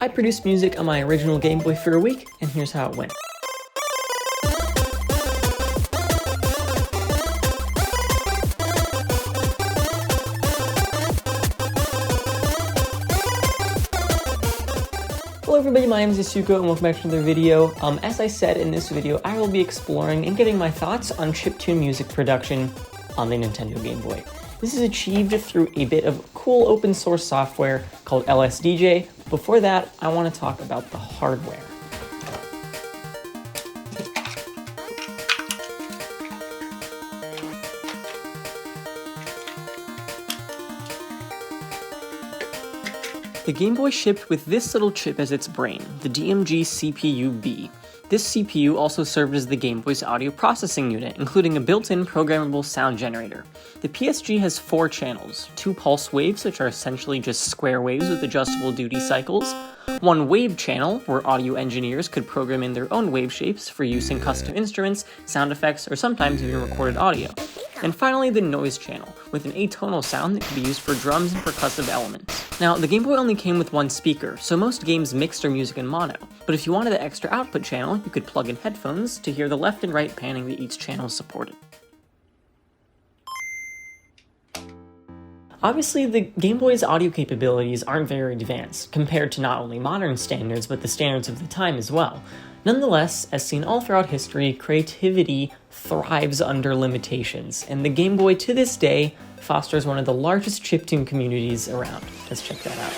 I produced music on my original Game Boy for a week, and here's how it went. Hello everybody, my name is disuko and welcome back to another video. As I said in this video, I will be exploring and getting my thoughts on chiptune music production on the Nintendo Game Boy. This is achieved through a bit of cool open source software called LSDJ. Before that, I want to talk about the hardware. The Game Boy shipped with this little chip as its brain, the DMG CPU-B. This CPU also served as the Game Boy's audio processing unit, including a built-in programmable sound generator. The PSG has 4 channels, 2 pulse waves, which are essentially just square waves with adjustable duty cycles, 1 wave channel, where audio engineers could program in their own wave shapes for use in custom instruments, sound effects, or sometimes even recorded audio. And finally, the noise channel, with an atonal sound that can be used for drums and percussive elements. Now, the Game Boy only came with 1 speaker, so most games mixed their music in mono, but if you wanted the extra output channel, you could plug in headphones to hear the left and right panning that each channel supported. Obviously, the Game Boy's audio capabilities aren't very advanced, compared to not only modern standards, but the standards of the time as well. Nonetheless, as seen all throughout history, creativity thrives under limitations, and the Game Boy to this day fosters one of the largest chiptune communities around. Let's check that out.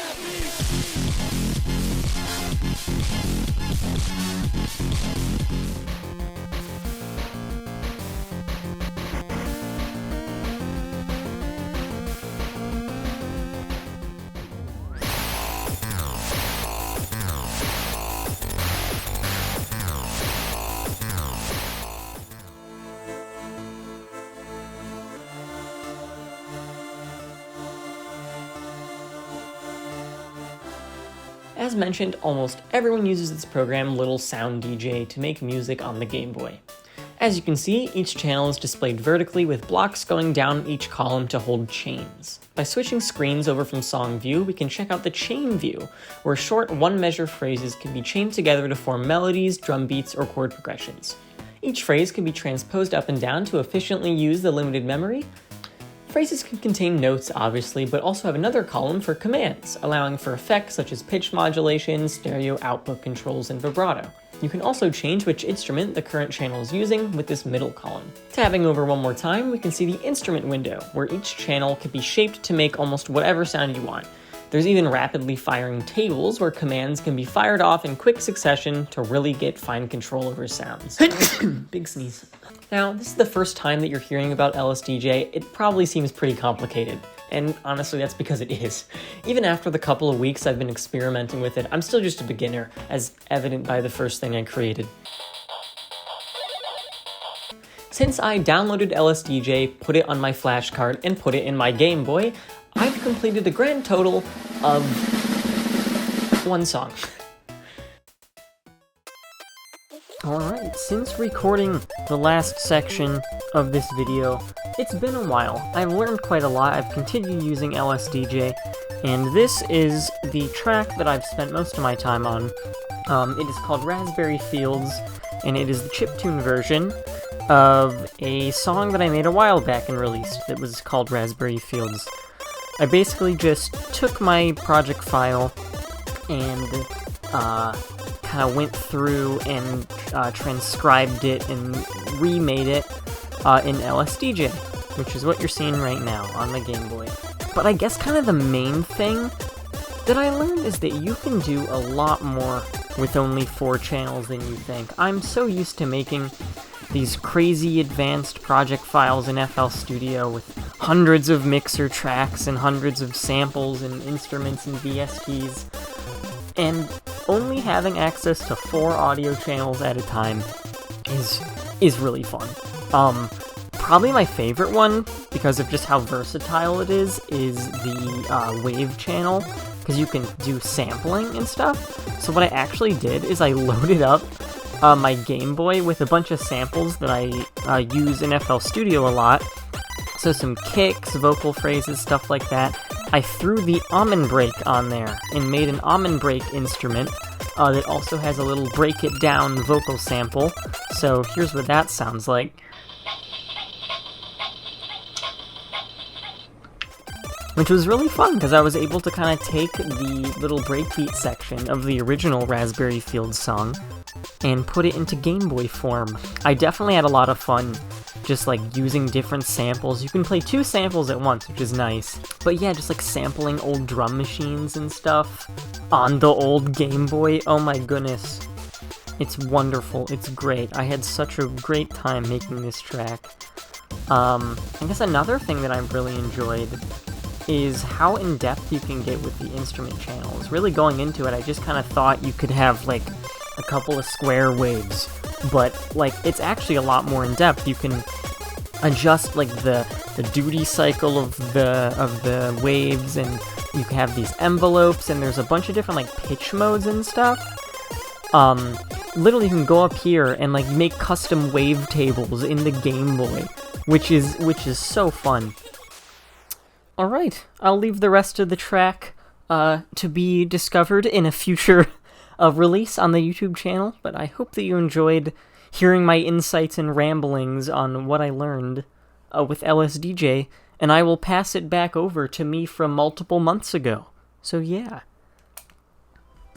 As mentioned, almost everyone uses this program Little Sound DJ to make music on the Game Boy. As you can see, each channel is displayed vertically with blocks going down each column to hold chains. By switching screens over from song view, we can check out the chain view, where short one-measure phrases can be chained together to form melodies, drum beats, or chord progressions. Each phrase can be transposed up and down to efficiently use the limited memory. Phrases can contain notes, obviously, but also have another column for commands, allowing for effects such as pitch modulation, stereo output controls, and vibrato. You can also change which instrument the current channel is using with this middle column. Tabbing over one more time, we can see the instrument window, where each channel can be shaped to make almost whatever sound you want. There's even rapidly firing tables where commands can be fired off in quick succession to really get fine control over sounds. Big sneeze. Now, this is the first time that you're hearing about LSDJ. It probably seems pretty complicated, and honestly that's because it is. Even after the couple of weeks I've been experimenting with it, I'm still just a beginner, as evident by the first thing I created. Since I downloaded LSDJ, put it on my flash card, and put it in my Game Boy, I've completed a grand total of 1 song. Alright, since recording the last section of this video, it's been a while. I've learned quite a lot. I've continued using LSDJ, and this is the track that I've spent most of my time on. It is called Raspberry Fields, and it is the chiptune version of a song that I made a while back and released that was called Raspberry Fields. I basically just took my project file and kind of went through and transcribed it and remade it in LSDJ, which is what you're seeing right now on the Game Boy. But I guess kind of the main thing that I learned is that you can do a lot more with only 4 channels than you think. I'm so used to making these crazy advanced project files in FL Studio with hundreds of mixer tracks and hundreds of samples and instruments and VSTs, and only having access to 4 audio channels at a time is really fun. Probably my favorite one, because of just how versatile it is the wave channel, because you can do sampling and stuff. So what I actually did is I loaded up my Game Boy with a bunch of samples that I use in FL Studio a lot. So some kicks, vocal phrases, stuff like that. I threw the almond break on there and made an almond break instrument that also has a little break it down vocal sample. So here's what that sounds like. Which was really fun, because I was able to kind of take the little breakbeat section of the original Raspberry Fields song and put it into Game Boy form. I definitely had a lot of fun just like using different samples. You can play 2 samples at once, which is nice. But yeah, just like sampling old drum machines and stuff on the old Game Boy. Oh my goodness. It's wonderful. It's great. I had such a great time making this track. I guess another thing that I've really enjoyed is how in-depth you can get with the instrument channels. Really going into it, I just kind of thought you could have like a couple of square waves, but like it's actually a lot more in-depth. You can adjust like the duty cycle of the waves, and you can have these envelopes, and there's a bunch of different like pitch modes and stuff. Literally you can go up here and like make custom wavetables in the Game Boy, which is so fun. Alright, I'll leave the rest of the track to be discovered in a future release on the YouTube channel, but I hope that you enjoyed hearing my insights and ramblings on what I learned with LSDJ, and I will pass it back over to me from multiple months ago. So yeah.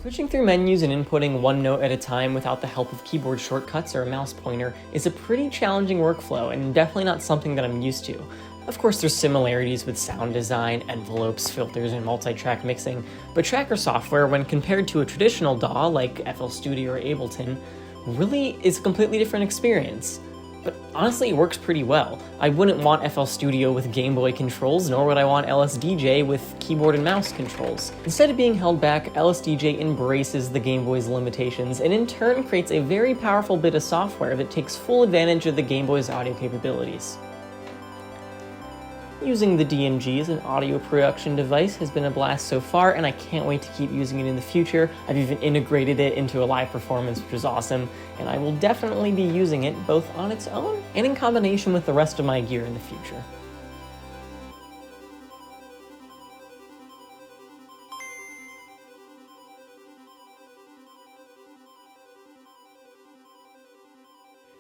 Switching through menus and inputting one note at a time without the help of keyboard shortcuts or a mouse pointer is a pretty challenging workflow, and definitely not something that I'm used to. Of course, there's similarities with sound design, envelopes, filters, and multi-track mixing, but tracker software, when compared to a traditional DAW like FL Studio or Ableton, really is a completely different experience. But honestly, it works pretty well. I wouldn't want FL Studio with Game Boy controls, nor would I want LSDJ with keyboard and mouse controls. Instead of being held back, LSDJ embraces the Game Boy's limitations, and in turn creates a very powerful bit of software that takes full advantage of the Game Boy's audio capabilities. Using the DMG as an audio production device has been a blast so far, and I can't wait to keep using it in the future. I've even integrated it into a live performance, which is awesome, and I will definitely be using it both on its own and in combination with the rest of my gear in the future.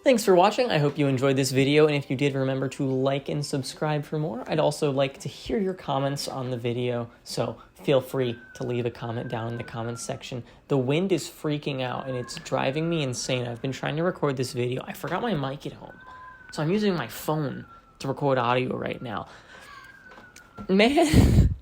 Thanks for watching. I hope you enjoyed this video, and if you did, remember to like and subscribe for more. I'd also like to hear your comments on the video, so feel free to leave a comment down in the comments section. The wind is freaking out, and it's driving me insane. I've been trying to record this video. I forgot my mic at home, so I'm using my phone to record audio right now. Man...